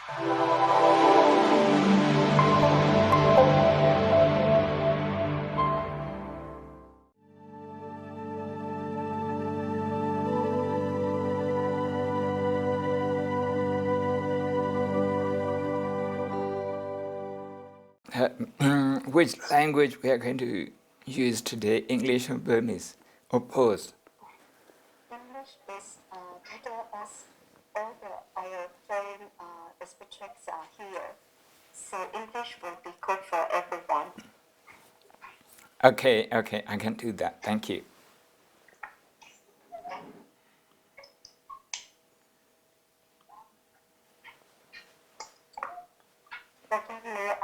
Which language we are going to use today, English or Burmese, or both? English is better as all our foreign speakers are here. So English will be good for everyone. Okay, I can do that. Thank you. Secondly,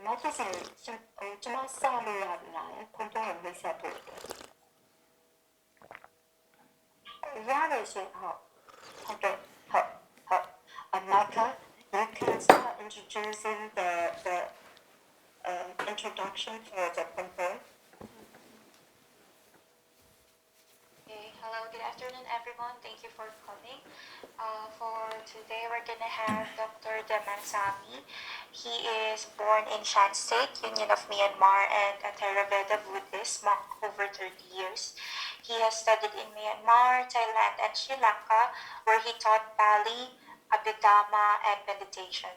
medicine ကျွန်တော်စလို့ရပြီလား။ခွန်တော်မိတ်ဆက်ဖို့။ရတယ်ရှင်ဟုတ်ကဲ့ဟုတ်Micah, you can start introducing the introduction for the paper. Okay, hello, good afternoon everyone. Thank you for coming. For today we're going to have Dr. Dhammasami. He is born in Shan State, Union of Myanmar, and a Theravada Buddhist monk over 30 years. He has studied in Myanmar, Thailand, and Sri Lanka, where he taught Pali, Abhidhamma, and meditation.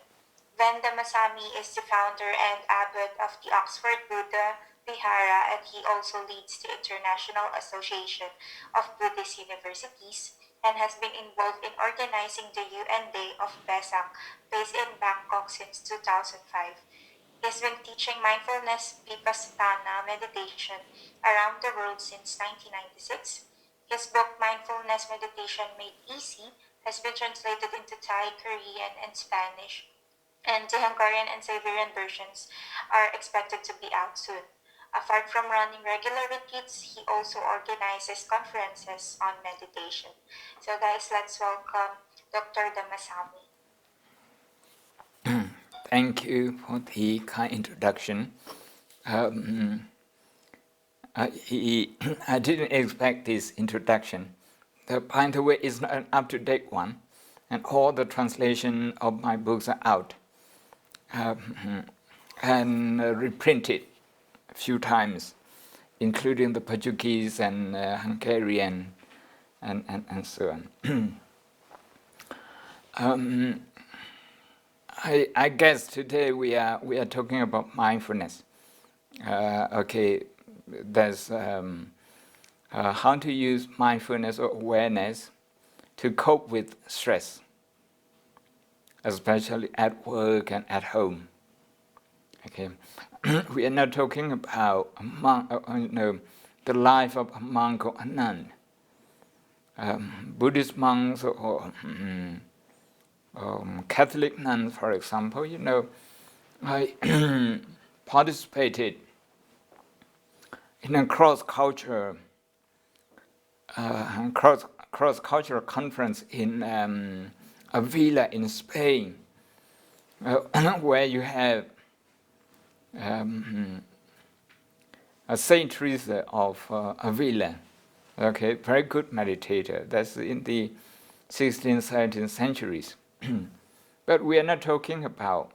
Then Dhammasami is the founder and abbot of the Oxford Buddha Vihara, and he also leads the International Association of Buddhist Universities and has been involved in organizing the UN Day of Vesak, based in Bangkok since 2005. He has been teaching mindfulness vipassana meditation around the world since 1996. His book Mindfulness Meditation Made Easy has been translated into Thai, Korean, and Spanish, and the Hungarian and Siberian versions are expected to be out soon. Apart from running regular retreats, he also organizes conferences on meditation. So guys, let's welcome Dr. Dhammasami. Thank you for the kind introduction. I didn't expect this introduction. By the way, it's not an up-to-date one, and all the translation of my books are out and reprinted a few times, including the Portuguese and Hungarian and so on. I guess today we are talking about mindfulness. Okay, there's how to use mindfulness or awareness to cope with stress, especially at work and at home. Okay, we are not talking about the life of a monk or a nun. Buddhist monks or Catholic nuns, for example, I participated in a cross-cultural conference in a villa in Spain, where you have a Saint Teresa of Avila, okay, very good meditator. That's in the 16th, 17th centuries. But we are not talking about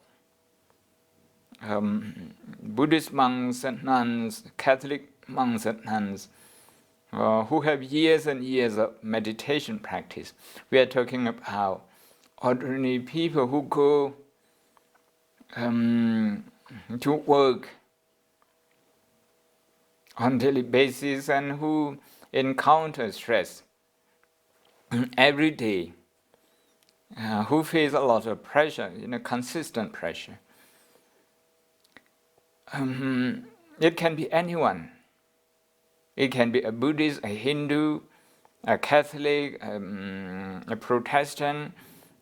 Buddhist monks and nuns, Catholic monks and nuns, who have years and years of meditation practice. We are talking about ordinary people who go to work on a daily basis and who encounter stress every day, who face a lot of pressure, consistent pressure. It can be anyone. It can be a Buddhist, a Hindu, a Catholic, a Protestant,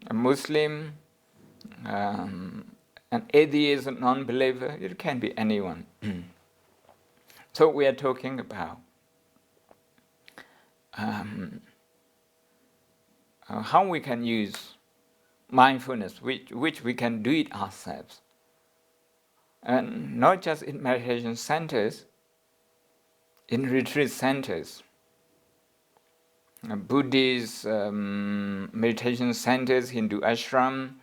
a Muslim, an atheist, a non-believer. It can be anyone. So we are talking about how we can use mindfulness, which we can do it ourselves. And not just in meditation centers, in retreat centers, Buddhist meditation centers, Hindu ashram,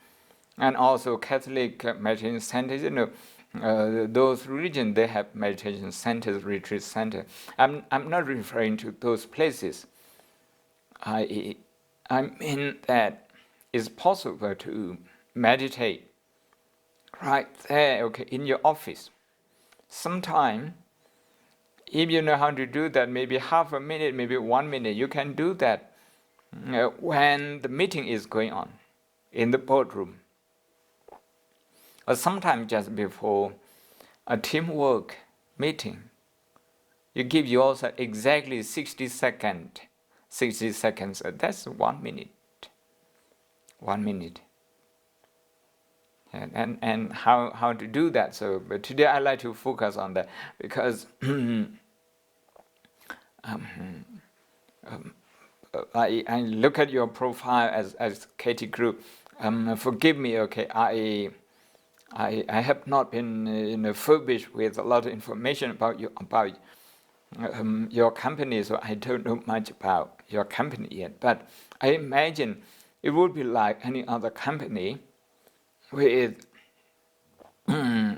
and also Catholic meditation centers. Those religions, they have meditation centers, retreat centers. I'm not referring to those places. I mean that it's possible to meditate right there, okay, in your office. Sometime, if you know how to do that, maybe half a minute, maybe 1 minute, you can do that when the meeting is going on in the boardroom. Or sometimes just before a teamwork meeting, you give yourself exactly 60 seconds. 60 seconds, that's 1 minute. 1 minute. And how to do that. So, but today I like to focus on that because I look at your profile as Katie Group. Forgive me, okay. I have not been furbished with a lot of information about your company, so I don't know much about your company yet. But I imagine it would be like any other company with a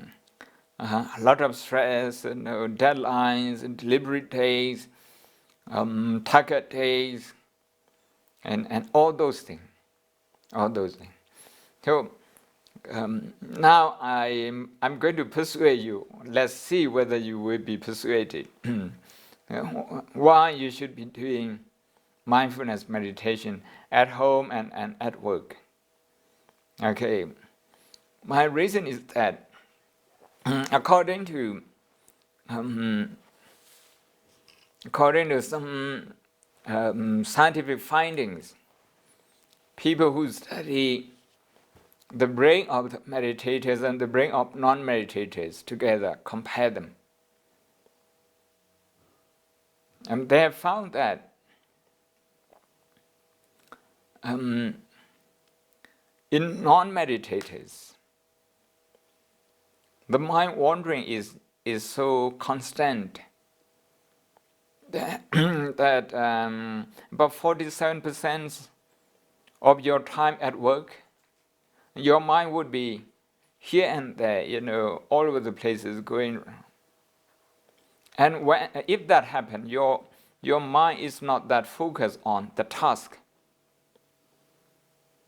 lot of stress, deadlines, and delivery days, target days, and all those things. All those things. So now I'm going to persuade you. Let's see whether you will be persuaded. Why you should be doing mindfulness meditation at home and at work. Okay. My reason is that according to some scientific findings, people who study the brain of the meditators and the brain of non-meditators together, compare them. And they have found that in non-meditators, the mind wandering is so constant that, about 47% of your time at work, your mind would be here and there, all over the places going. And if that happens, your mind is not that focused on the task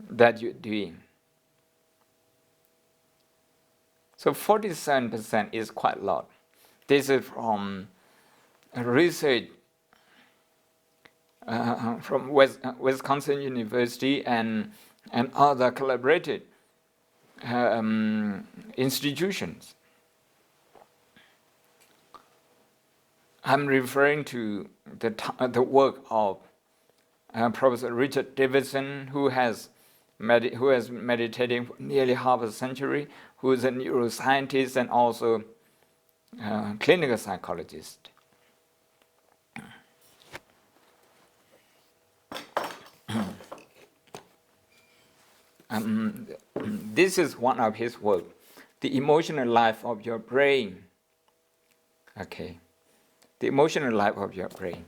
that you're doing. So 47% is quite a lot. This is from research from Wisconsin University and other collaborated institutions. I'm referring to the work of Professor Richard Davidson, who has been meditating for nearly half a century, who is a neuroscientist and also clinical psychologist. This is one of his work, The Emotional Life of Your Brain. Okay, the emotional life of your brain.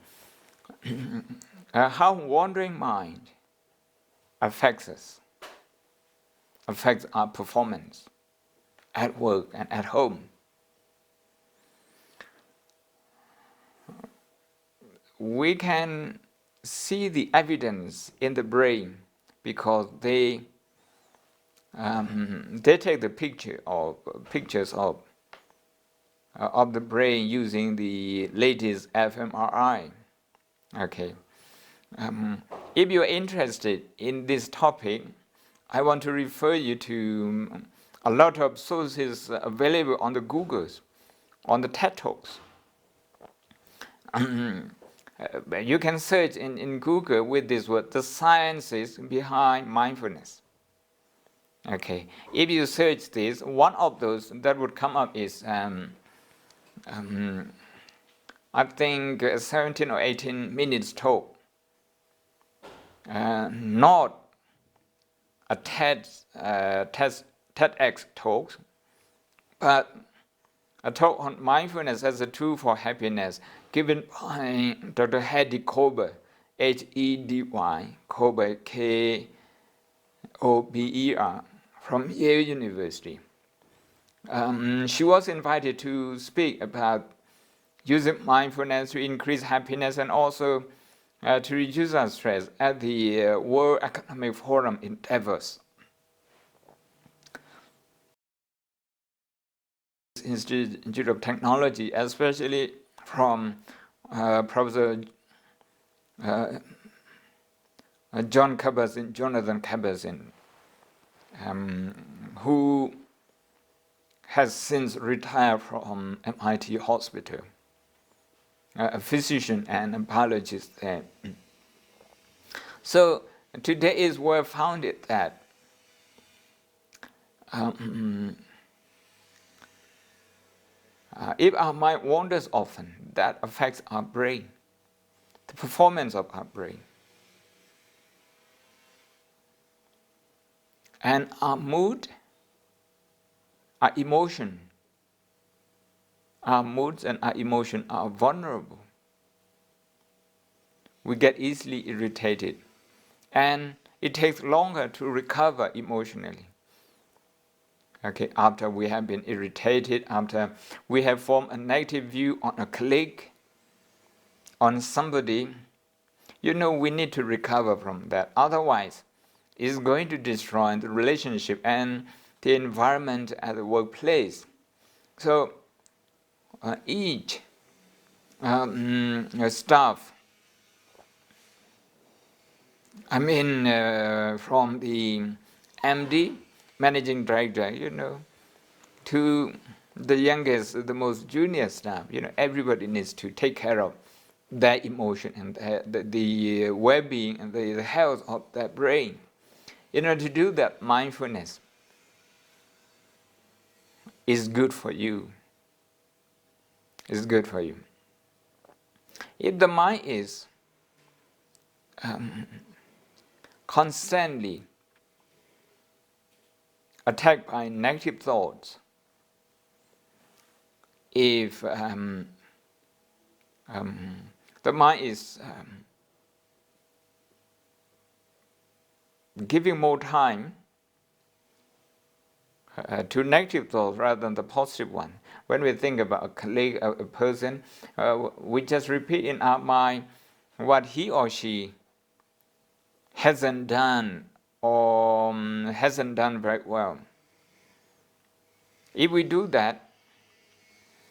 How wandering mind affects us, affects our performance at work and at home. We can see the evidence in the brain because they take the pictures of the brain using the latest fMRI. Okay. If you're interested in this topic, I want to refer you to a lot of sources available on the Googles, on the TED Talks. You can search in Google with this word, the sciences behind mindfulness. Okay, if you search this, one of those that would come up is I think 17 or 18 minutes talk. Not a TEDx talk, but a talk on mindfulness as a tool for happiness given by Dr. Hedy Kober Kober, Kober, from Yale University. She was invited to speak about using mindfulness to increase happiness and also to reduce our stress at the World Economic Forum in Davos. Institute of Technology, especially from Professor Jonathan Kabat-Zinn, who has since retired from MIT Hospital, a physician and a biologist there. So today is where found it that if our mind wanders often, that affects our brain, the performance of our brain. And our mood, our emotion, our moods and our emotion are vulnerable. We get easily irritated, and it takes longer to recover emotionally. Okay, after we have been irritated, after we have formed a negative view on a colleague, on somebody, we need to recover from that. Otherwise, it's going to destroy the relationship and the environment at the workplace. So each staff, from the MD, managing director, to the youngest, the most junior staff, everybody needs to take care of their emotion and the well-being and the health of their brain. In order to do that, mindfulness is good for you. It's good for you. If the mind is constantly attacked by negative thoughts, if the mind is giving more time to negative thoughts rather than the positive one. When we think about a colleague, a person, we just repeat in our mind what he or she hasn't done or hasn't done very well. If we do that,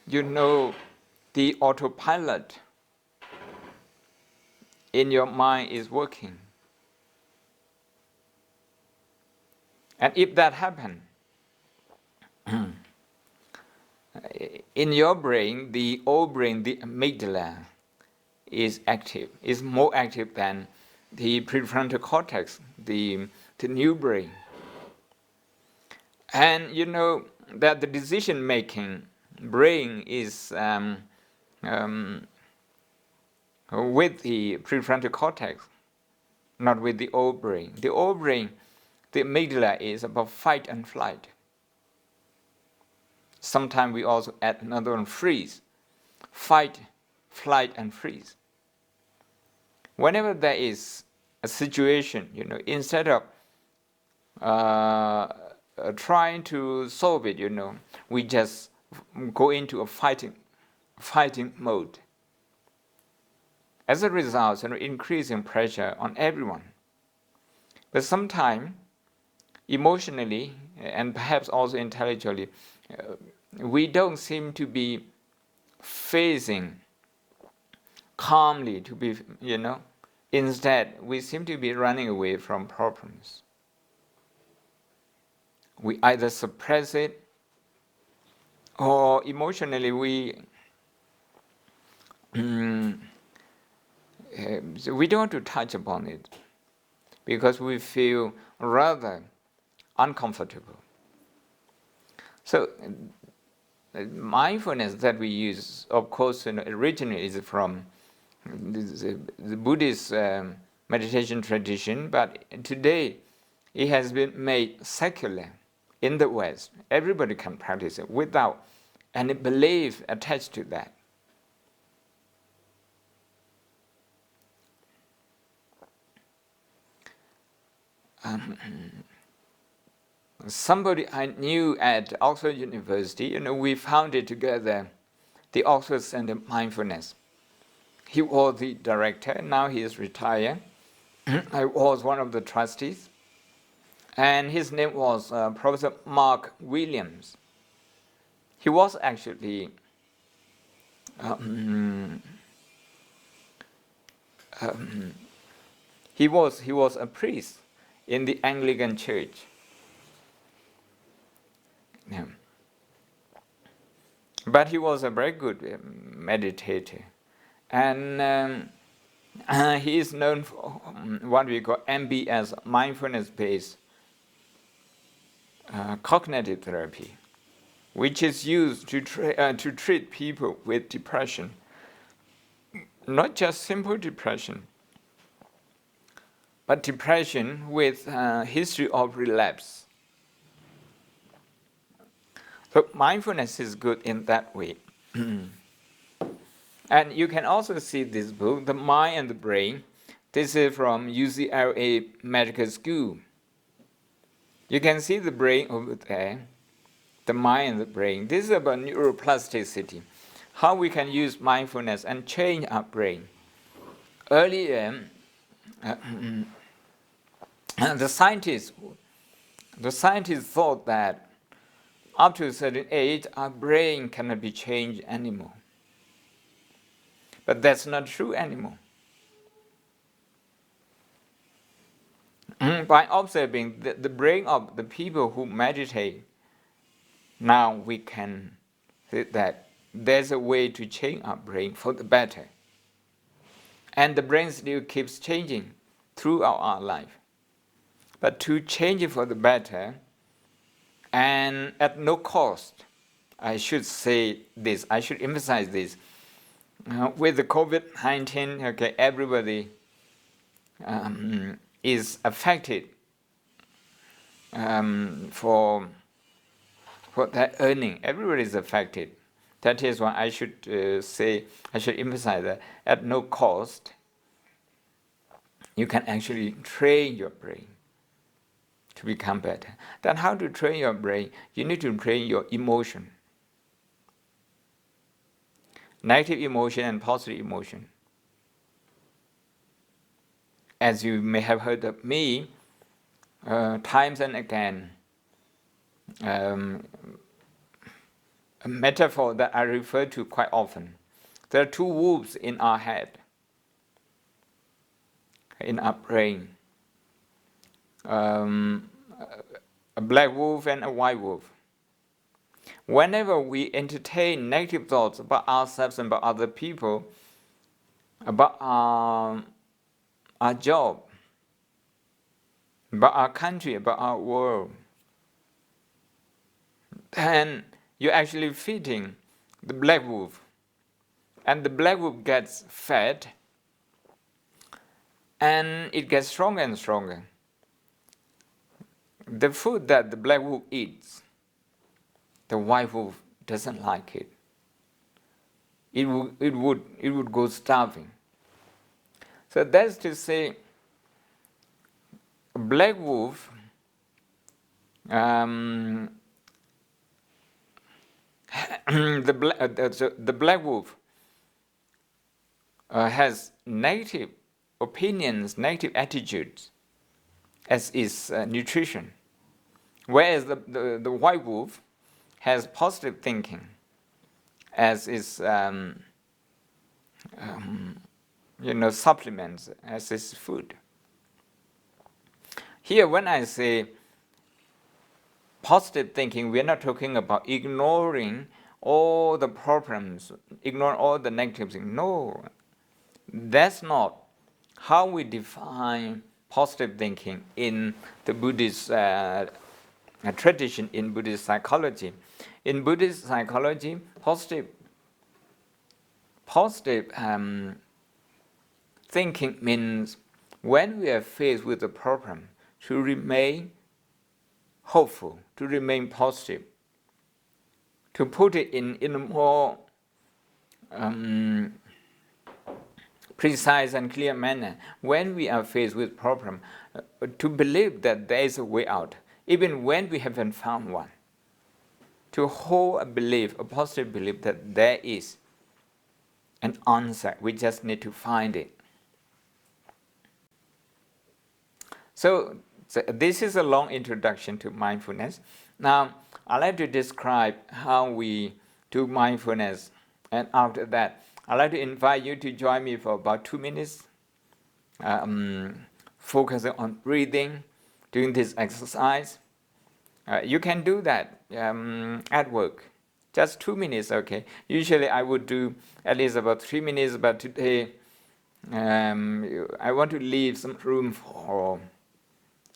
the autopilot in your mind is working. And if that happens, in your brain, the old brain, the amygdala, is active, is more active than the prefrontal cortex, the new brain. And that the decision-making brain is with the prefrontal cortex, not with the old brain. The old brain, the amygdala, is about fight and flight. Sometimes we also add another one, freeze. Fight, flight, and freeze. Whenever there is a situation, instead of trying to solve it, we just go into a fighting mode. As a result, increasing pressure on everyone. But sometimes, emotionally and perhaps also intellectually, we don't seem to be facing calmly to be, Instead, we seem to be running away from problems. We either suppress it or emotionally we don't want to touch upon it because we feel rather uncomfortable. So mindfulness that we use, of course, originally is from the Buddhist meditation tradition, but today it has been made secular in the West. Everybody can practice it without any belief attached to that. somebody I knew at Oxford University, we founded together the Oxford Center Mindfulness. He was the director, now he is retired. I was one of the trustees. And his name was Professor Mark Williams. He was actually he was a priest in the Anglican Church. Yeah. But he was a very good meditator. And he is known for what we call MBS, mindfulness-based cognitive therapy, which is used to treat people with depression. Not just simple depression, but depression with history of relapse. So mindfulness is good in that way. And you can also see this book, The Mind and the Brain. This is from UCLA Medical School. You can see the brain over there, the mind and the brain. This is about neuroplasticity, how we can use mindfulness and change our brain. Earlier, the scientists thought that up to a certain age, our brain cannot be changed anymore. But that's not true anymore. By observing the brain of the people who meditate, now we can see that there's a way to change our brain for the better. And the brain still keeps changing throughout our life. But to change it for the better, and at no cost, I should say this, I should emphasize this. With the COVID-19, okay, everybody is affected for that earning. Everybody is affected. That is why I should say, I should emphasize that at no cost, you can actually train your brain to become better. Then how to train your brain? You need to train your emotion. Negative emotion and positive emotion. As you may have heard of me, times and again, a metaphor that I refer to quite often. There are two wolves in our head, in our brain. A black wolf and a white wolf. Whenever we entertain negative thoughts about ourselves and about other people, about our job, about our country, about our world, then you're actually feeding the black wolf. And the black wolf gets fed, and it gets stronger and stronger. The food that the black wolf eats, the white wolf doesn't like it. It would go starving. So that's to say, black wolf the black wolf has negative opinions, negative attitudes as its nutrition, whereas the white wolf has positive thinking as its supplements, as its food. Here, when I say positive thinking, we are not talking about ignoring all the problems, ignore all the negative things. No, that's not how we define positive thinking in the Buddhist tradition, in Buddhist psychology. In Buddhist psychology, positive thinking means when we are faced with a problem, to remain hopeful, to remain positive, to put it in a more precise and clear manner, when we are faced with problem, to believe that there is a way out, even when we haven't found one. To hold a belief, a positive belief that there is an answer, we just need to find it. So this is a long introduction to mindfulness. Now, I'd like to describe how we do mindfulness, and after that, I'd like to invite you to join me for about 2 minutes, focusing on breathing, doing this exercise. You can do that at work, just 2 minutes, okay? Usually I would do at least about 3 minutes, but today I want to leave some room for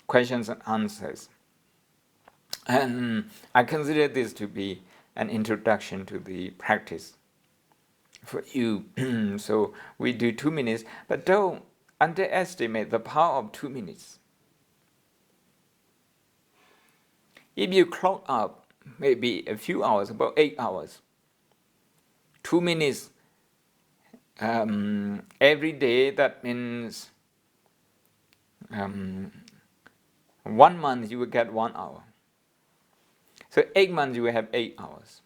questions and answers. And I consider this to be an introduction to the practice for you. So we do 2 minutes, but don't underestimate the power of 2 minutes. If you clock up maybe a few hours, about 8 hours, 2 minutes every day, that means 1 month you will get 1 hour. So 8 months you will have 8 hours.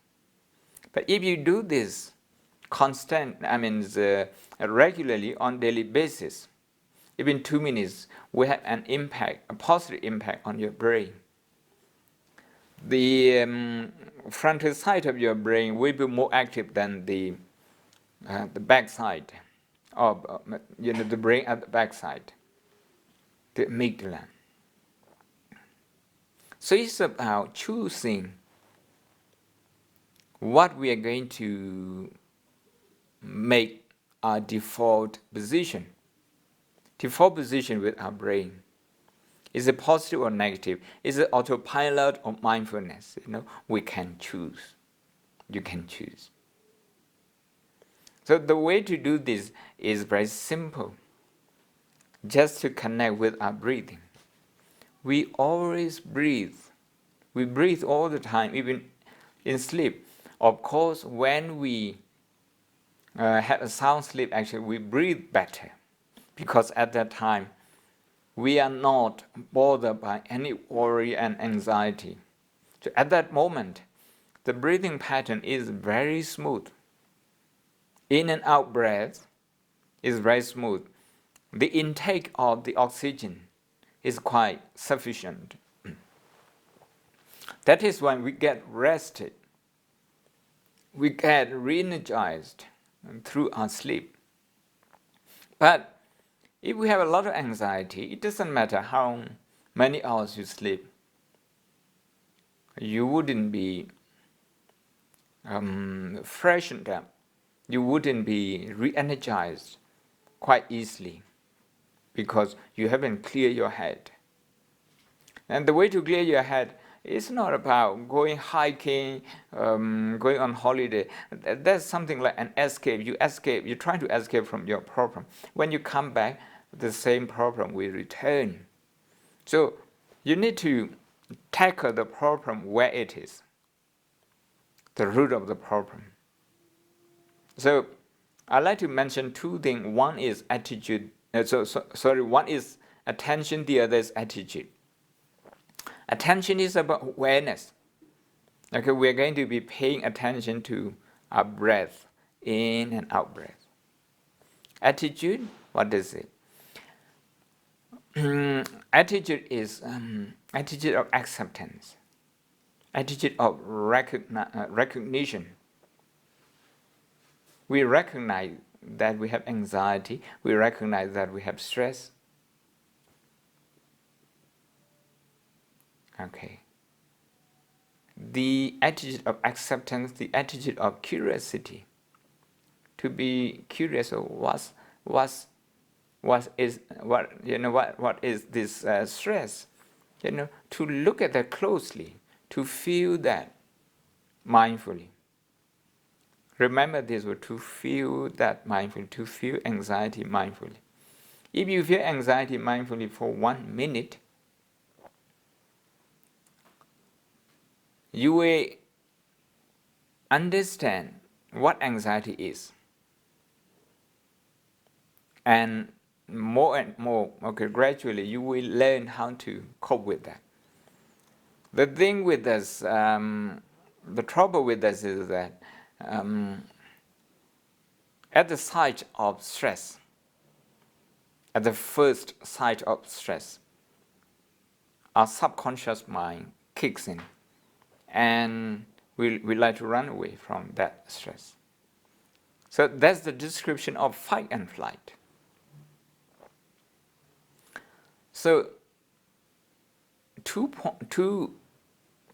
But if you do this regularly on daily basis, even 2 minutes will have an impact, a positive impact on your brain. The frontal side of your brain will be more active than the back side, or the brain at the back side, the amygdala. So it's about choosing what we are going to make our default position. Default position with our brain. Is it positive or negative? Is it autopilot or mindfulness? We can choose. You can choose. So the way to do this is very simple. Just to connect with our breathing. We always breathe. We breathe all the time, even in sleep. Of course, when we have a sound sleep, actually we breathe better, because at that time we are not bothered by any worry and anxiety. So at that moment, the breathing pattern is very smooth. In and out breath is very smooth. The intake of the oxygen is quite sufficient. That is when we get rested. We get re-energized through our sleep. But if we have a lot of anxiety, it doesn't matter how many hours you sleep. You wouldn't be freshened up. You wouldn't be re-energized quite easily, because you haven't cleared your head. And the way to clear your head is not about going hiking, going on holiday. That's something like an escape. You try to escape from your problem. When you come back, the same problem will return. So you need to tackle the problem where it is, the root of the problem. So I'd like to mention 2 things. One is attitude. One is attention, the other is attitude. Attention is about awareness. Okay, we are going to be paying attention to our breath, in and out breath. Attitude, what is it? Attitude is attitude of acceptance, attitude of recognition. We recognize that we have anxiety. We recognize that we have stress. Okay. The attitude of acceptance, the attitude of curiosity. To be curious of what is this stress? To look at that closely, to feel that mindfully. Remember this word, to feel that mindfully, to feel anxiety mindfully. If you feel anxiety mindfully for 1 minute, you will understand what anxiety is. And more, okay, gradually you will learn how to cope with that. The thing with us, the trouble with us is that at the sight of stress, at the first sight of stress, our subconscious mind kicks in, and we like to run away from that stress. So that's the description of fight and flight. So two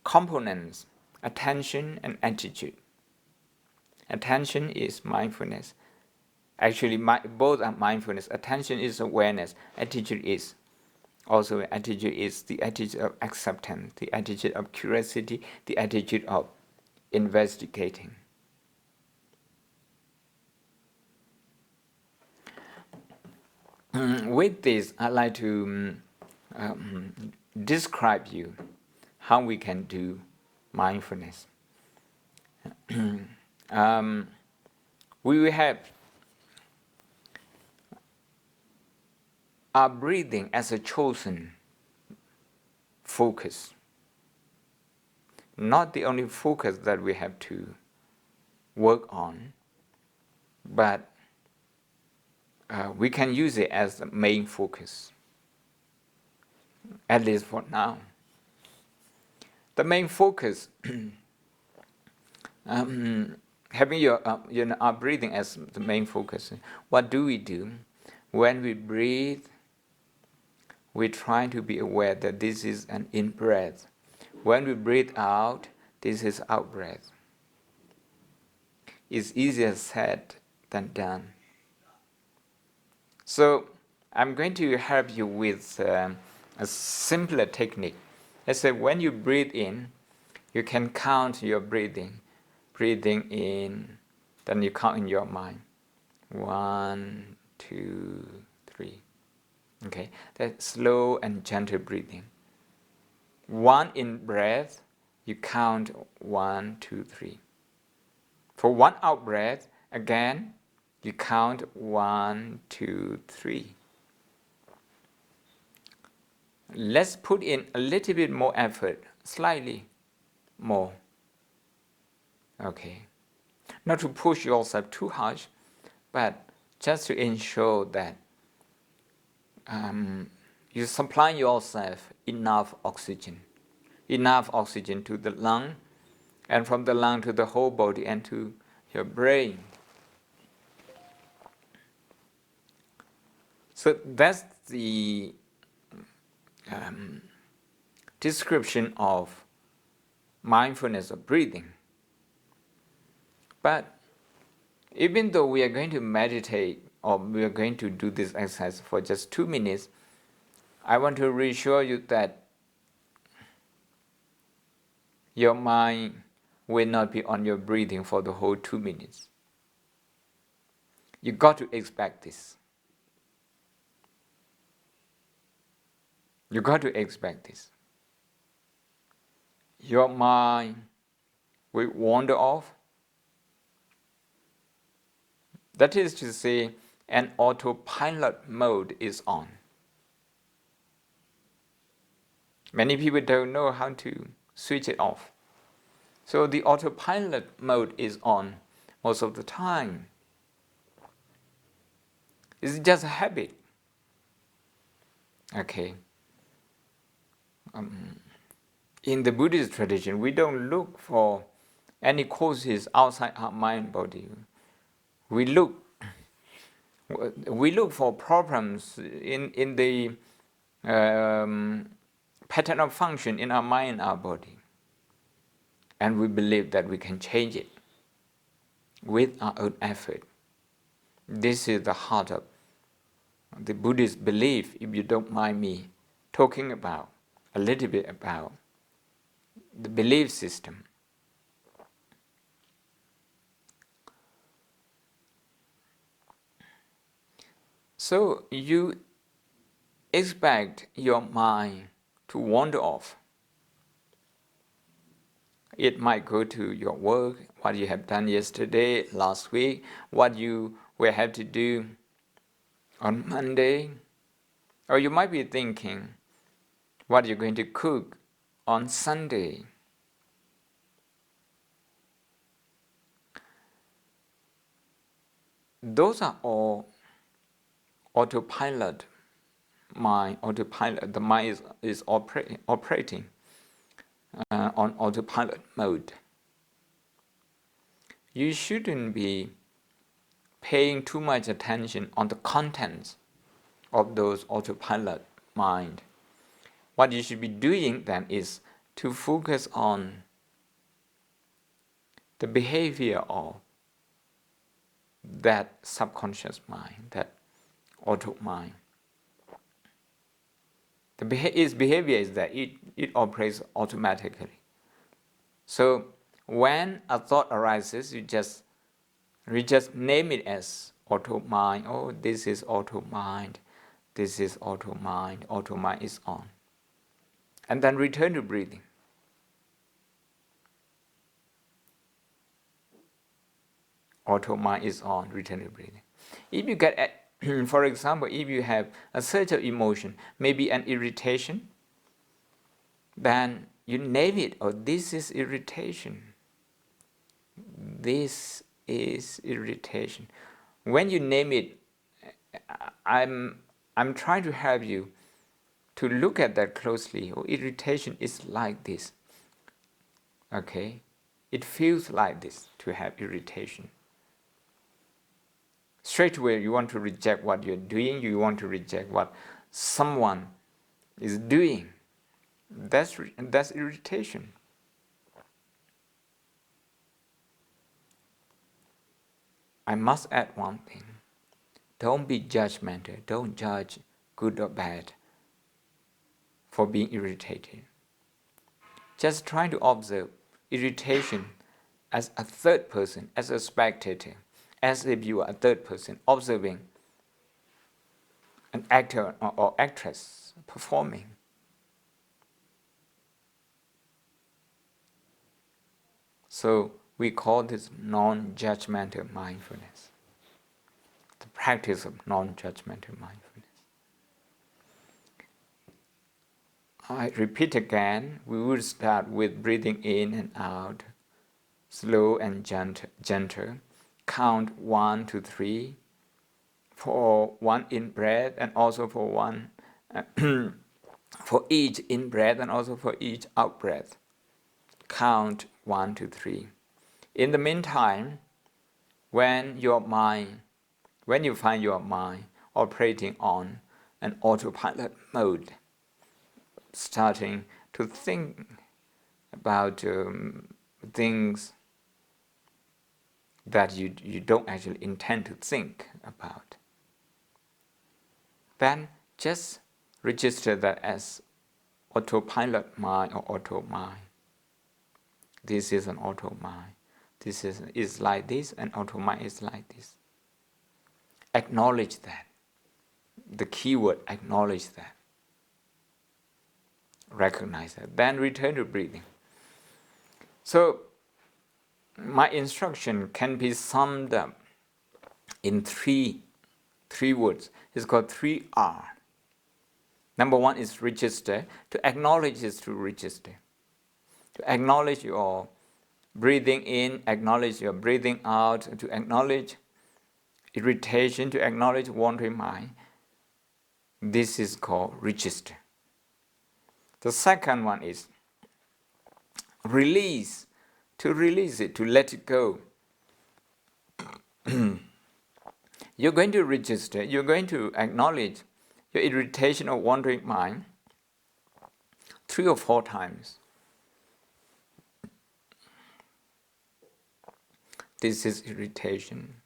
components, attention and attitude. Attention is mindfulness. Actually, both are mindfulness. Attention is awareness. Attitude is also the attitude of acceptance, the attitude of curiosity, the attitude of investigating. With this, I'd like to describe you how we can do mindfulness. We will have our breathing as a chosen focus. Not the only focus that we have to work on, but we can use it as the main focus, at least for now. The main focus, having our breathing as the main focus. What do? When we breathe, we try to be aware that this is an in-breath. When we breathe out, this is out-breath. It's easier said than done. So I'm going to help you with a simpler technique. Let's say when you breathe in, you can count your breathing. Breathing in, then you count in your mind. 1, 2, 3. Okay, that's slow and gentle breathing. One in breath, you count 1, 2, 3. For one out breath, again, you count 1, 2, 3. Let's put in a little bit more effort, slightly more. Okay, not to push yourself too harsh, but just to ensure that you supply yourself enough oxygen to the lung, and from the lung to the whole body and to your brain. So that's the description of mindfulness of breathing. But even though we are going to meditate or we are going to do this exercise for just 2 minutes, I want to reassure you that your mind will not be on your breathing for the whole 2 minutes. You got to expect this. You got to expect this. Your mind will wander off. That is to say, an autopilot mode is on. Many people don't know how to switch it off. So the autopilot mode is on most of the time. It's just a habit. Okay. In the Buddhist tradition, we don't look for any causes outside our mind body. We look for problems in the pattern of function in our mind and our body. And we believe that we can change it with our own effort. This is the heart of the Buddhist belief, if you don't mind me talking about a little bit about the belief system. So you expect your mind to wander off. It might go to your work, what you have done yesterday, last week, what you will have to do on Monday, or you might be thinking what you're going to cook on Sunday. Those are all autopilot mind. The mind is operating on autopilot mode. You shouldn't be paying too much attention on the contents of those autopilot mind. What you should be doing then is to focus on the behavior of that subconscious mind, that auto mind. Its behavior is that it operates automatically. So when a thought arises, you just name it as auto mind. Oh, this is auto mind. This is auto mind. Auto mind is on. And then return to breathing. Auto mind is on. Return to breathing. If you get, for example, if you have a surge of emotion, maybe an irritation, then you name it. Oh, this is irritation. This is irritation. When you name it, I'm trying to help you to look at that closely. Oh, irritation is like this. Okay, it feels like this to have irritation. Straight away, you want to reject what you're doing. You want to reject what someone is doing. That's irritation. I must add one thing. Don't be judgmental. Don't judge good or bad for being irritated. Just try to observe irritation as a third person, as a spectator, as if you are a third person observing an actor or actress performing. So we call this non-judgmental mindfulness, the practice of non-judgmental mindfulness. I repeat again, we will start with breathing in and out, slow and gentle. Count 1 to 3 for one in breath and also for one for each in breath and also for each out breath. Count 1 to 3. In the meantime, when you find your mind operating on an autopilot mode, starting to think about things that you don't actually intend to think about, then just register that as autopilot mind or auto mind. This is an auto mind. This is like this, and auto mind is like this. Acknowledge that. The key word, acknowledge that. Recognize that. Then return to breathing. So, my instruction can be summed up in three words. It's called 3R. Number one is register. To acknowledge is to register. To acknowledge your breathing in, acknowledge your breathing out, to acknowledge irritation, to acknowledge wandering mind. This is called register. The second one is release. To release it, to let it go. You're going to register, you're going to acknowledge your irritation or wandering mind 3 or 4 times. This is irritation.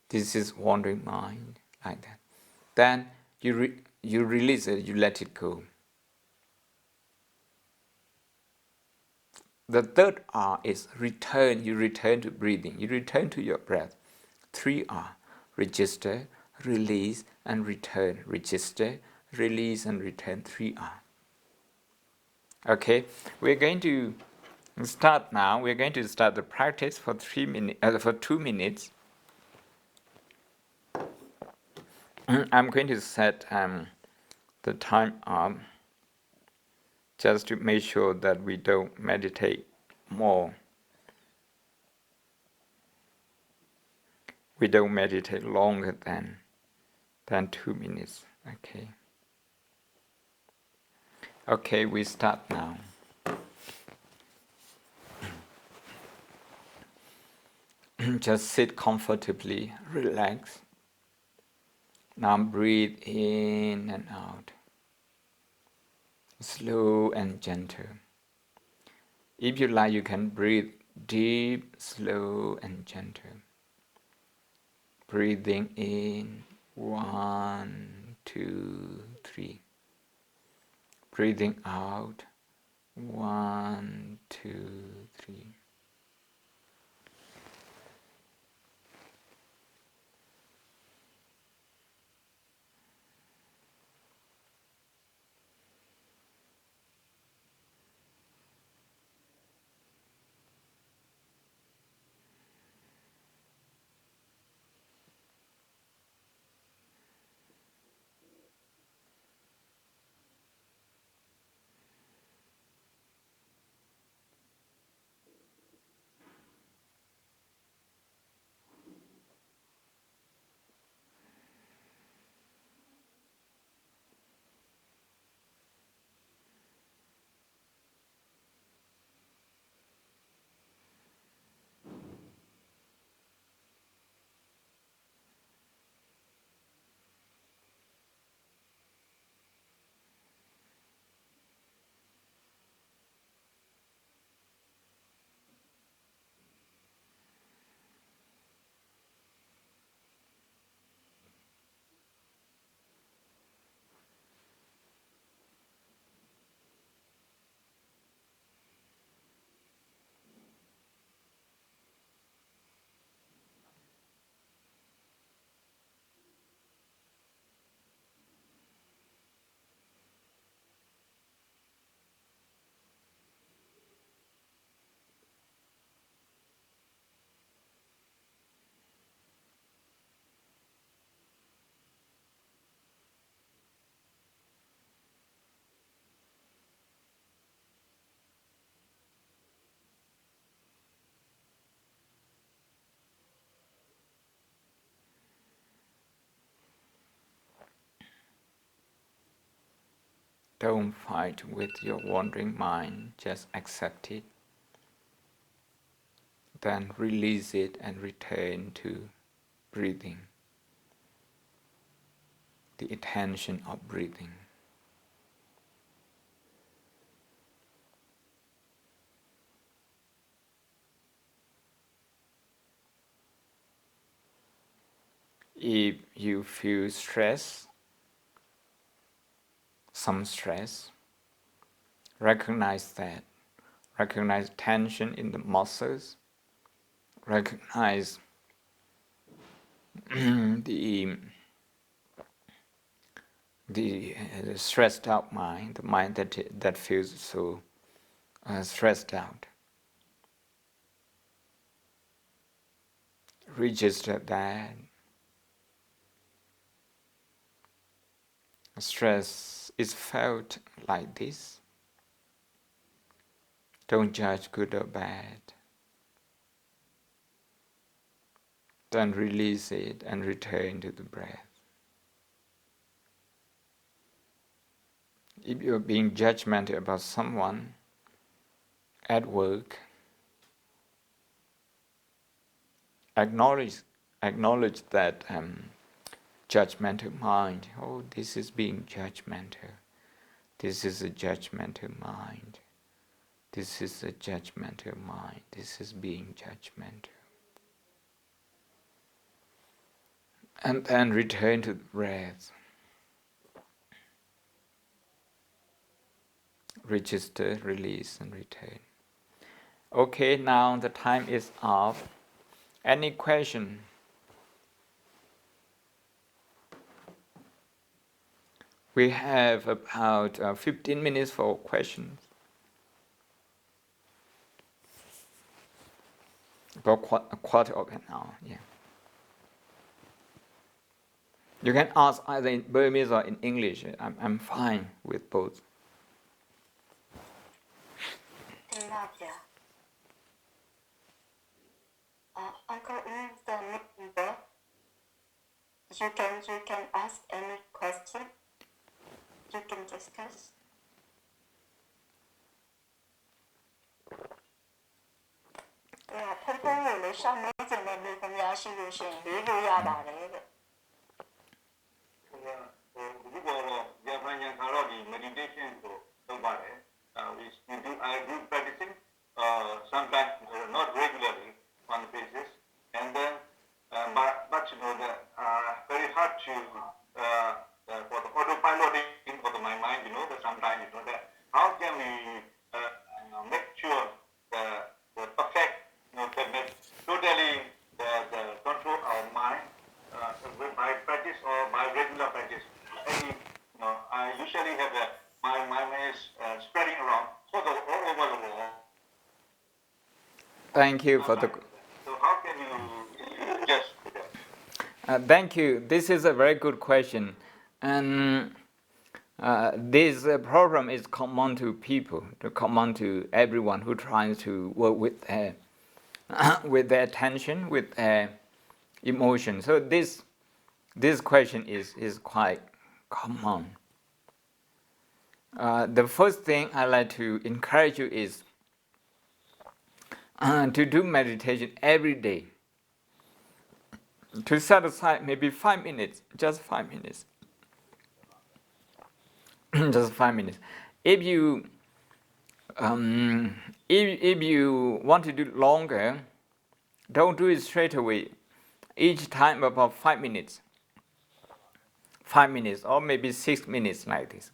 This is wandering mind, like that. Then you release it, you let it go. The third R is return. You return to breathing. You return to your breath. 3R. Register, release, and return. Register, release, and return. 3R. Okay, we're going to start now. We're going to start the practice for 2 minutes. I'm going to set the time up just to make sure that we don't meditate more. We don't meditate longer than 2 minutes. Okay, we start now. Just sit comfortably, relax. Now breathe in and out, slow and gentle. If you like, you can breathe deep, slow and gentle. Breathing in, 1, 2, 3. Breathing out, 1, 2, 3. Don't fight with your wandering mind, just accept it. Then release it and return to breathing, the attention of breathing. If you feel some stress, recognize that. Recognize tension in the muscles. Recognize the stressed out mind, the mind that feels so stressed out. Register that. Stress is felt like this. Don't judge good or bad. Then release it and return to the breath. If you're being judgmental about someone at work, acknowledge that judgmental mind. Oh, this is being judgmental. This is a judgmental mind. This is a judgmental mind. This is being judgmental. And then return to the breath. Register, release, and return. Okay, now the time is up. Any question? We have about 15 minutes for questions. About a quarter of an hour, yeah. You can ask either in Burmese or in English. I'm fine with both. 听到的。Uncle, in the meeting, you can ask any question. You can discuss. ဖုန်းကိုလည်းရှောင်းနေကြတယ်လူကများရှိလို့ရှိရင်လေးလို့ရပါတယ်တဲ့ ဒီကတော့ဂျပန်ညာခါတော့ဒီ meditation ကိုလုပ်ပါတယ် I do practicing sometimes not regularly on the basis and then but you know that very hard to for the autopiloting for my mind, you know, that sometimes you know that how can we make sure the perfect, you know, that make totally the control our mind by practice or by regular practice. You know, I usually have my mind is spreading around all over the world. Thank you for the. So how can you suggest that? Thank you. This is a very good question, and this problem is common to people, common to everyone who tries to work with with their attention, with their emotion. So this question is quite common. The first thing I like to encourage you is to do meditation every day. To set aside maybe 5 minutes, just 5 minutes. Just 5 minutes. If you if you want to do longer, don't do it straight away. Each time about 5 minutes. 5 minutes or maybe 6 minutes like this.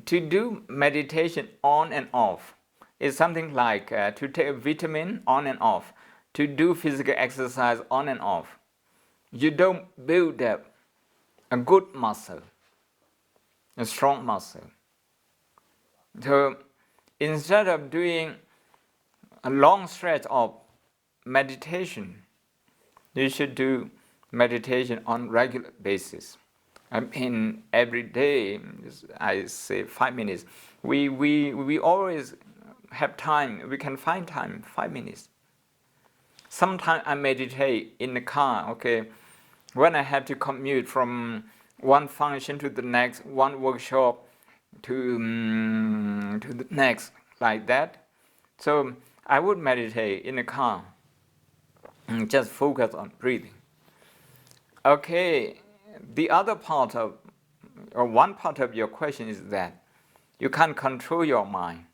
To do meditation on and off is something like to take a vitamin on and off, to do physical exercise on and off. You don't build up a good muscle, a strong muscle. So instead of doing a long stretch of meditation, you should do meditation on regular basis. I mean, every day, I say 5 minutes. We always have time. We can find time, 5 minutes. Sometimes I meditate in the car. Okay, when I have to commute from one function to the next, one workshop to the next, like that. So I would meditate in the car, just focus on breathing. Okay, the other part of, or one part of your question is that you can't control your mind.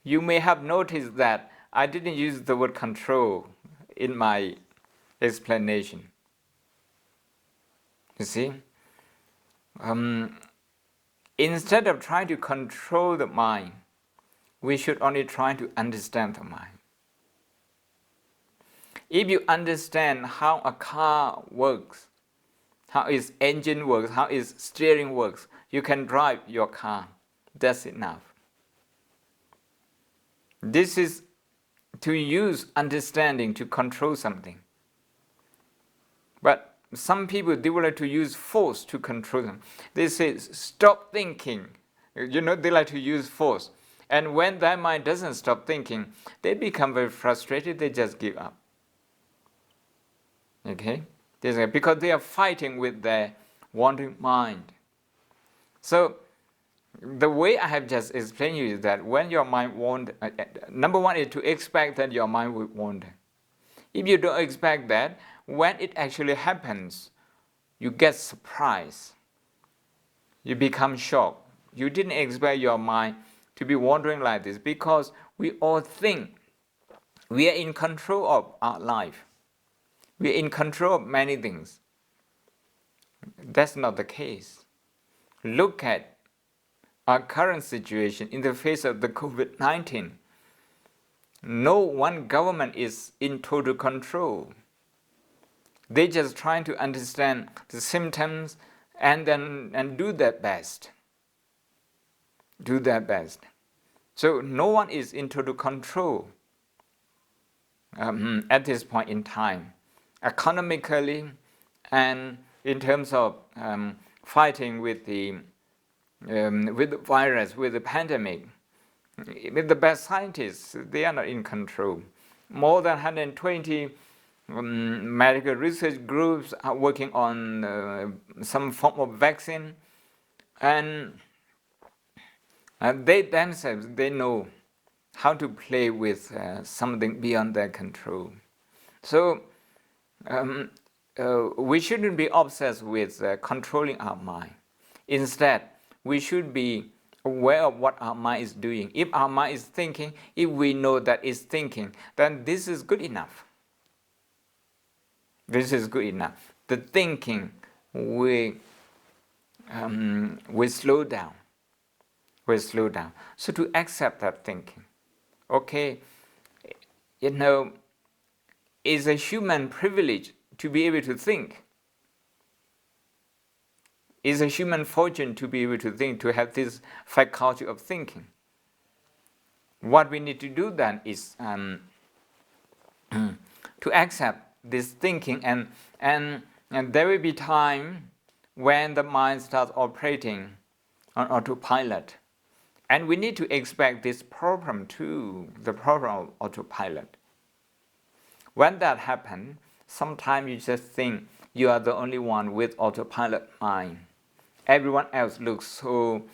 You may have noticed that I didn't use the word control in my explanation. You see? Instead of trying to control the mind, we should only try to understand the mind. If you understand how a car works, how its engine works, how its steering works, you can drive your car. That's enough. This is to use understanding to control something. But some people, they would like to use force to control them. They say, stop thinking. You know, they like to use force. And when their mind doesn't stop thinking, they become very frustrated, they just give up. Okay? Because they are fighting with their wandering mind. So, the way I have just explained you is that when your mind wanders, number one is to expect that your mind will wander. If you don't expect that, when it actually happens, you get surprised. You become shocked. You didn't expect your mind to be wandering like this because we all think we are in control of our life. We are in control of many things. That's not the case. Look at our current situation in the face of the COVID-19. No one government is in total control. They're just trying to understand the symptoms and do their best. Do their best. So no one is in total control. at this point in time, economically and in terms of fighting with the virus, with the pandemic. With the best scientists, they are not in control. More than 120 medical research groups are working on some form of vaccine, and they themselves, they know how to play with something beyond their control. So we shouldn't be obsessed with controlling our mind. Instead, we should be aware of what our mind is doing. If our mind is thinking, if we know that it's thinking, then this is good enough. This is good enough. The thinking will slow down. Will slow down. So to accept that thinking, okay, it's a human privilege to be able to think. It's a human fortune to be able to think, to have this faculty of thinking. What we need to do then is to accept this thinking, and there will be time when the mind starts operating on autopilot. And we need to expect this problem too, the problem of autopilot. When that happens, sometimes you just think you are the only one with autopilot mind. Everyone else looks so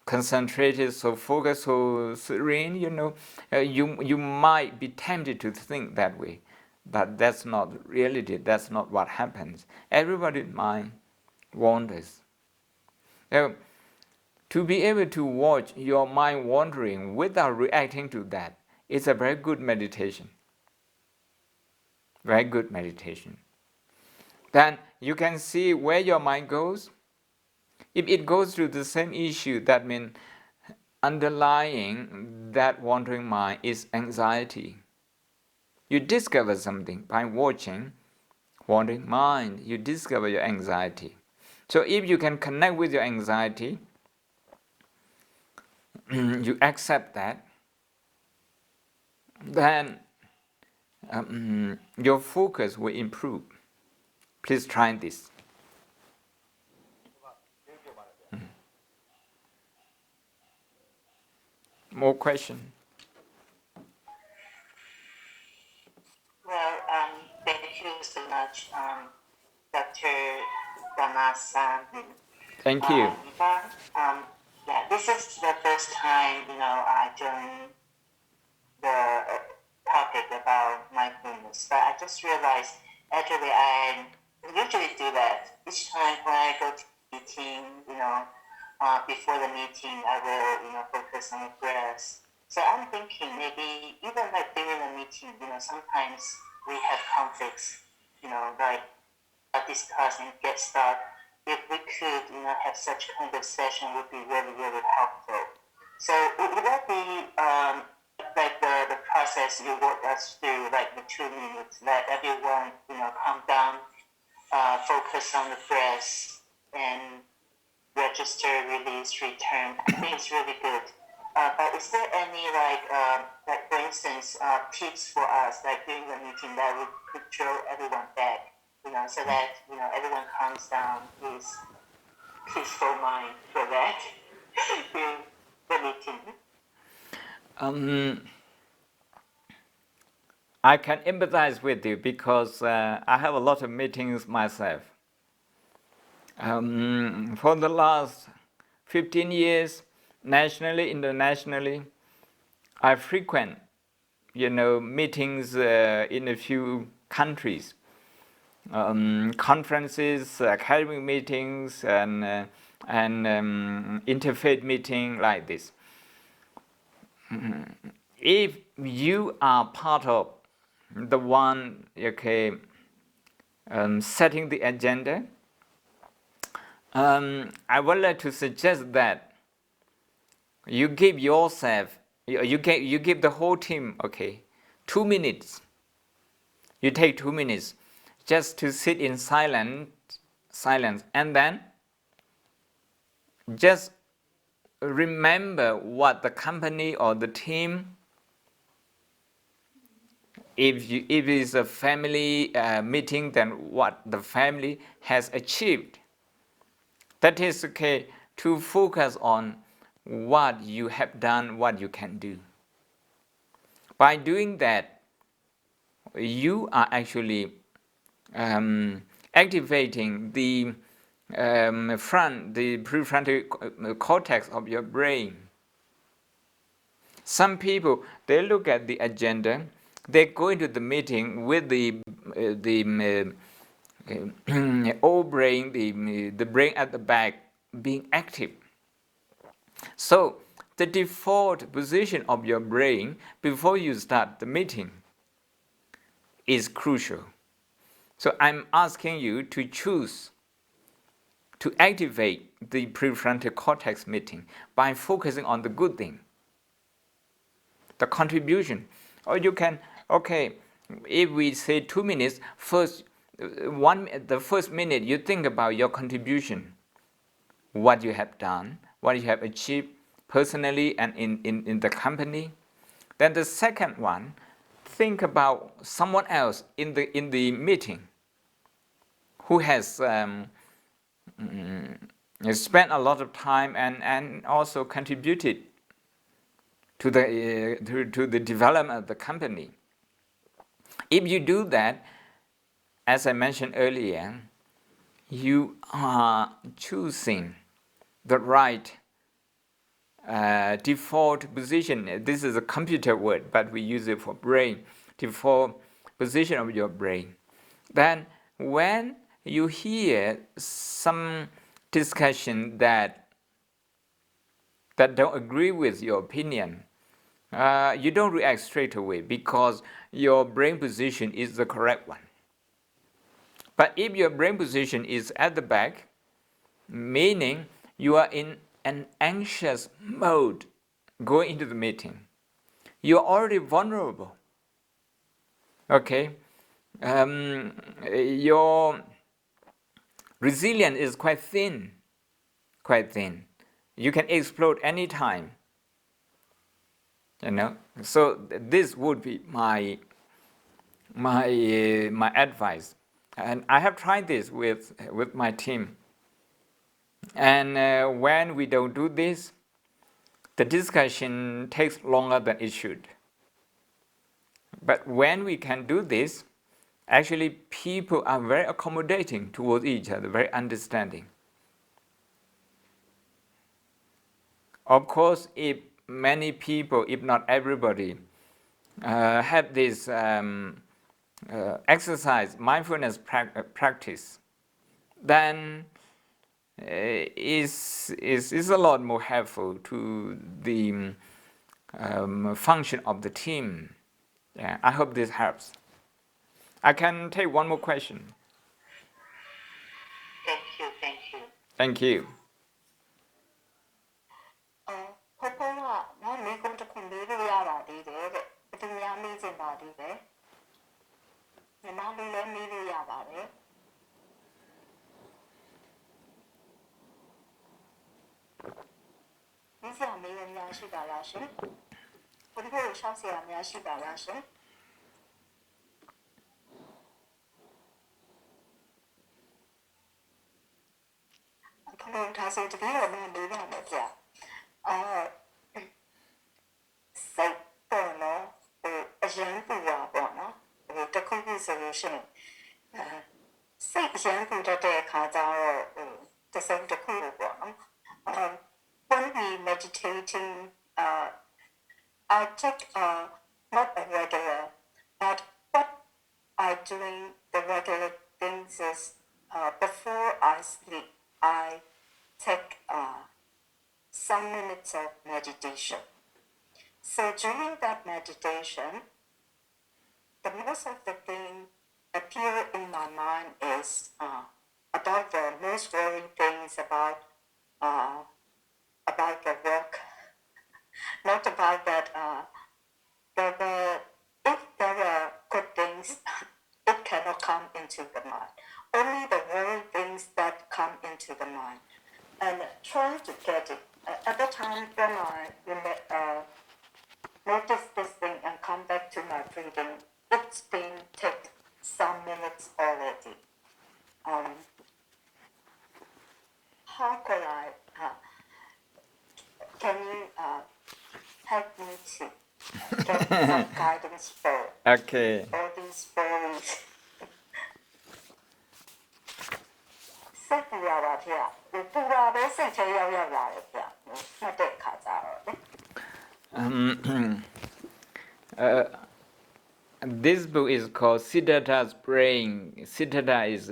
concentrated, so focused, so serene, you might be tempted to think that way. But that's not reality, that's not what happens. Everybody's mind wanders. Now, to be able to watch your mind wandering without reacting to that is a very good meditation. Very good meditation. Then you can see where your mind goes. If it goes to the same issue, that means underlying that wandering mind is anxiety. You discover something by watching wandering mind. You discover your anxiety. So if you can connect with your anxiety, you accept that, then your focus will improve. Please try this. More questions? Well, thank you so much, Dr. Dhammasami. Thank you. Yeah, this is the first time, I joined the topic about mindfulness, but I just realized actually I usually do that. Each time when I go to meeting, before the meeting, I will, focus on the breath. So I'm thinking maybe even like during the meeting, sometimes we have conflicts, like discuss and get stuck. If we could, have such kind of session would be really, really helpful. So would that be like the process you walk us through, like the 2 minutes, let everyone, calm down, focus on the breath, and register, release, return? I think it's really good. But is there any like for instance, tips for us, like during the meeting that we could draw everyone back, so that everyone calms down, with peaceful mind for that during the meeting? I can empathize with you because I have a lot of meetings myself. For the last 15 years, nationally, internationally, I frequent, meetings in a few countries, conferences, academic meetings, and interfaith meeting like this. If you are part of the one, setting the agenda, I would like to suggest that you give yourself, you give the whole team, 2 minutes. You take 2 minutes just to sit in silence, and then just remember what the company or the team if it's a family meeting, then what the family has achieved. That is okay to focus on what you have done, what you can do. By doing that, you are actually activating the prefrontal cortex of your brain. Some people, they look at the agenda, they go into the meeting with the old brain, the brain at the back being active. So the default position of your brain before you start the meeting is crucial. So I'm asking you to choose to activate the prefrontal cortex meeting by focusing on the good thing, the contribution. Or you can, okay, if we say 2 minutes, the first minute you think about your contribution, what you have done, what you have achieved personally and in the company. Then the second one, think about someone else in the meeting who has spent a lot of time and also contributed to the development of the company. If you do that, as I mentioned earlier, you are choosing the right default position. This is a computer word, but we use it for brain. Default position of your brain. Then when you hear some discussion that don't agree with your opinion, you don't react straight away because your brain position is the correct one. But if your brain position is at the back, meaning you are in an anxious mode going into the meeting, you're already vulnerable. Okay, your resilience is quite thin. You can explode anytime. So this would be my advice, and I have tried this with my team. And when we don't do this, the discussion takes longer than it should. But when we can do this, actually people are very accommodating towards each other, very understanding. Of course, if many people, if not everybody, have this exercise, mindfulness practice, then is a lot more helpful to the function of the team. Yeah, I hope this helps. I can take one more question. Thank you. Thank you. ဘုရားကနော်မိကုံတစ်ခုလေးလို့ရပါသေးတယ်တဲ့ဘယ်သူများမေးချင်ပါသေးတယ်ညီမလေးလည်းမေးလို့ရပါတယ်ဒီစရာမေးလို့များရှိပါလားရှင်ဘုရားကိုရှောက်စရာများရှိပါလားရှင်ဘုရားဒါဆိုတကယ်တော့မမေးပါနဲ့ကြာစိတ်ပေါ်နော်အရင်ပူပါပေါ့နော်တခုခုဆိုလို့ရှိရင်စိတ်အရင်ပူတတ်တဲ့အခါကျတော့တစ်စုံတစ်ခုပေါ့နော်when we meditating I take not a regular but what I doing the regular things is before I sleep I take some minutes of meditation. So during that meditation, the most of the thing appear in my mind is about the most worrying things about the work, not about that. If there are good things, it cannot come into the mind. Only the worrying things that come into the mind, and try to get it. At the time when I notice this thing and come back to my breathing, it's been take some minutes already. How could I? Can you help me to get some guidance for Okay. all these stories? စိတ်ပူရပါဗျ။ပူတာပဲစိတ်ထဲရောက်ရောက်လာတယ်ဗျ။မှတ်တဲ့ခါကြတော့လေ This book is called Siddhartha's Brain. Siddhartha is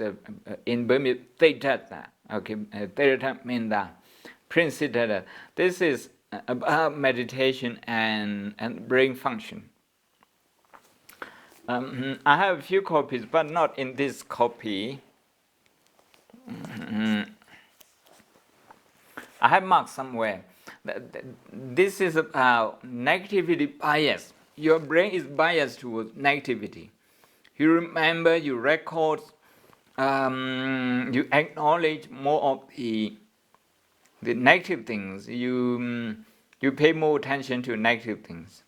in Burmese Siddhartha. Okay, Siddhartha means that Prince Siddhartha. This is about meditation and brain function. I have a few copies, but not in this copy. I have marked somewhere. This is about negativity bias. Your brain is biased towards negativity. You remember, you record, you acknowledge more of the negative things. You pay more attention to negative things.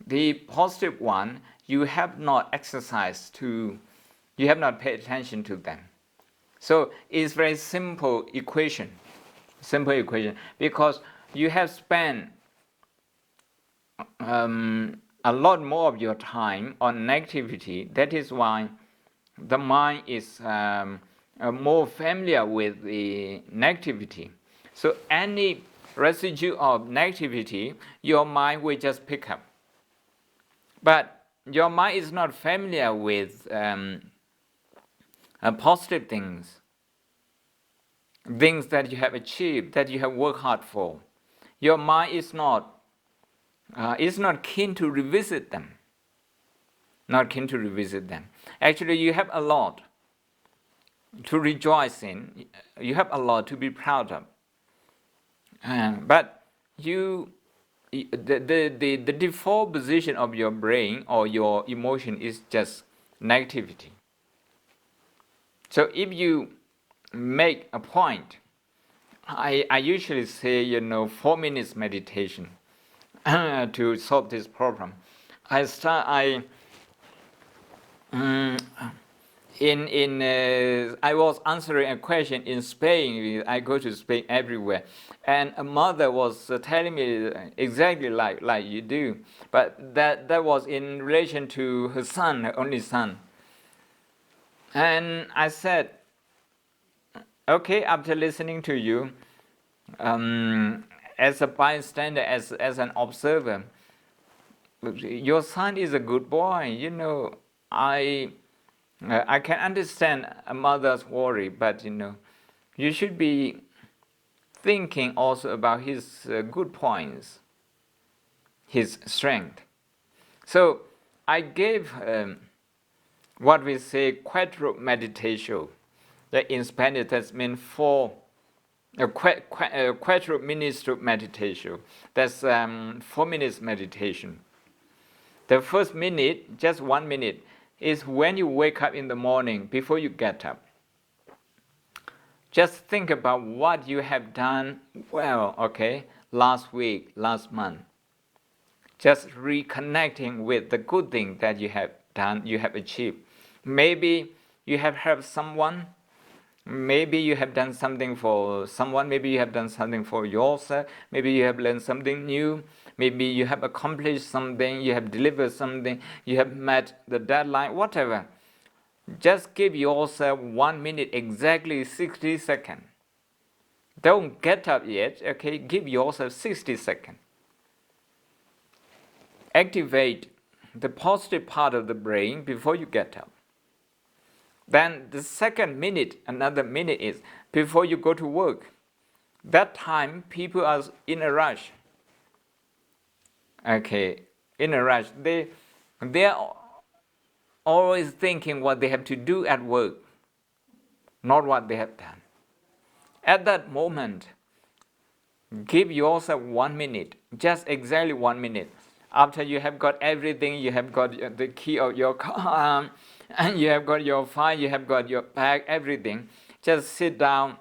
The positive one, you have not exercised you have not paid attention to them. So it's very simple equation, because you have spent a lot more of your time on negativity. That is why the mind is more familiar with the negativity. So any residue of negativity, your mind will just pick up. But your mind is not familiar with positive things that you have achieved, that you have worked hard for. Your mind is not keen to revisit them. Actually, you have a lot to rejoice in. You have a lot to be proud of. But the default position of your brain or your emotion is just negativity. So if you make a point, I usually say 4 minutes meditation to solve this problem. I was answering a question in Spain. I go to Spain everywhere, and a mother was telling me exactly like you do, but that was in relation to her son, her only son. And I said, okay, after listening to you, as a bystander, as an observer, your son is a good boy. I can understand a mother's worry, but you should be thinking also about his good points, his strength. So I gave what we say quattro meditation. That in Spanish that means quattro minutes meditation. That's 4 minutes meditation. The first minute, just 1 minute, is when you wake up in the morning before you get up. Just think about what you have done well, okay, last week, last month. Just reconnecting with the good thing that you have done, you have achieved. Maybe you have helped someone. Maybe you have done something for someone. Maybe you have done something for yourself. Maybe you have learned something new. Maybe you have accomplished something. You have delivered something. You have met the deadline, whatever. Just give yourself 1 minute, exactly 60 seconds. Don't get up yet, okay? Give yourself 60 seconds. Activate the positive part of the brain before you get up. Then the second minute, another minute is before you go to work. That time people are in a rush. Okay, in a rush. They are always thinking what they have to do at work, not what they have done. At that moment, give yourself 1 minute, just exactly 1 minute. After you have got everything, you have got the key of your car, and you have got your file, you have got your bag, everything. Just sit down,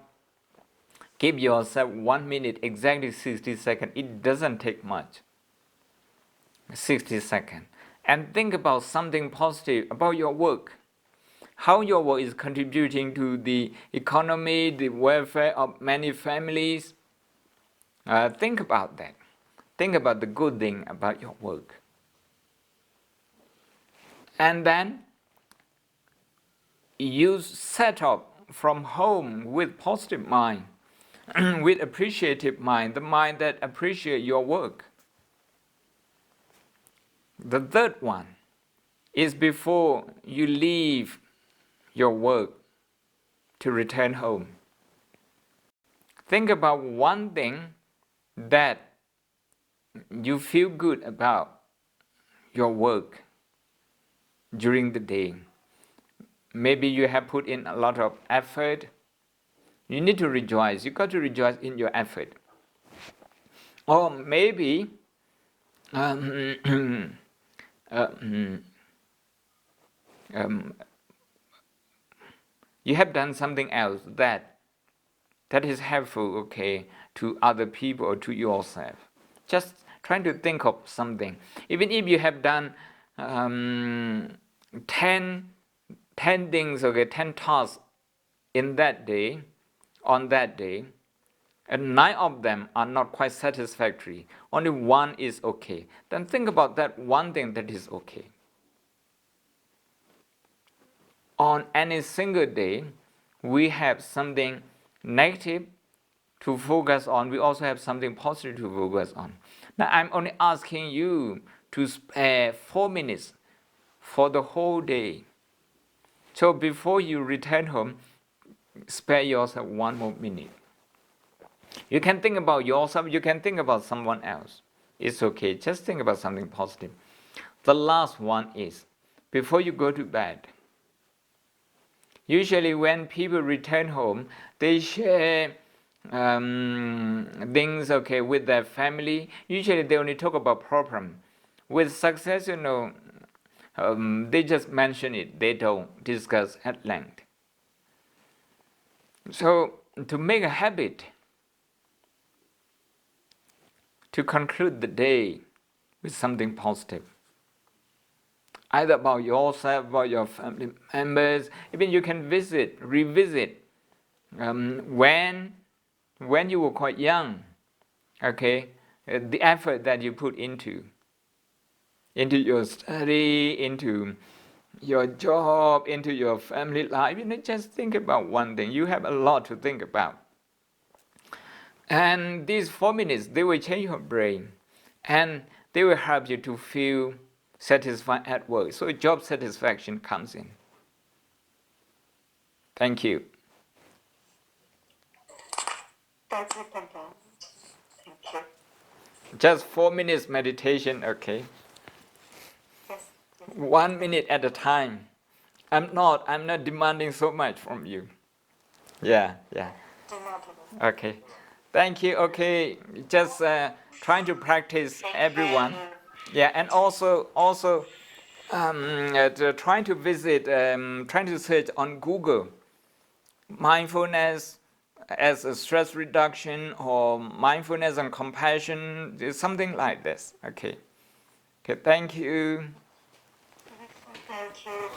give yourself 1 minute, exactly 60 seconds. It doesn't take much. 60 seconds. and think about something positive about your work. How your work is contributing to the economy, the welfare of many families. Think about that. Think about the good thing about your work. And then you set up from home with positive mind, with appreciative mind, the mind that appreciates your work. The third one is before you leave your work to return home. Think about one thing that you feel good about your work during the day. Maybe you have put in a lot of effort. You need to rejoice. You got to rejoice in your effort. Or maybe you have done something else that is helpful, okay, to other people or to yourself. Just trying to think of something. Even if you have done 10 things, okay, 10 tasks in that day, on that day, and 9 of them are not quite satisfactory, only 1 is okay, then think about that one thing that is okay. On any single day, we have something negative to focus on. We also have something positive to focus on. Now, I'm only asking you to spare 4 minutes for the whole day. So before you return home, spare yourself 1 more minute. You can think about yourself, you can think about someone else. It's okay, just think about something positive. The last one is, before you go to bed, usually when people return home, they share things, okay, with their family. Usually they only talk about problem. With success, they just mention it. They don't discuss at length. So to make a habit to conclude the day with something positive, either about yourself, about your family members. Even you can revisit when you were quite young, okay, the effort that you put into your study, into your job, into your family life. Just think about one thing. You have a lot to think about. And these 4 minutes, they will change your brain, and they will help you to feel satisfied at work. So job satisfaction comes in. Thank you. Thank you, Papa. Thank you. Just 4 minutes meditation, okay? Yes. 1 minute at a time. I'm not demanding so much from you. Yeah. Okay. Thank you. Okay. Just trying to practice, everyone. Yeah, and also trying to visit, trying to search on Google, mindfulness as a stress reduction, or mindfulness and compassion, something like this. Okay. Thank you. Thank you.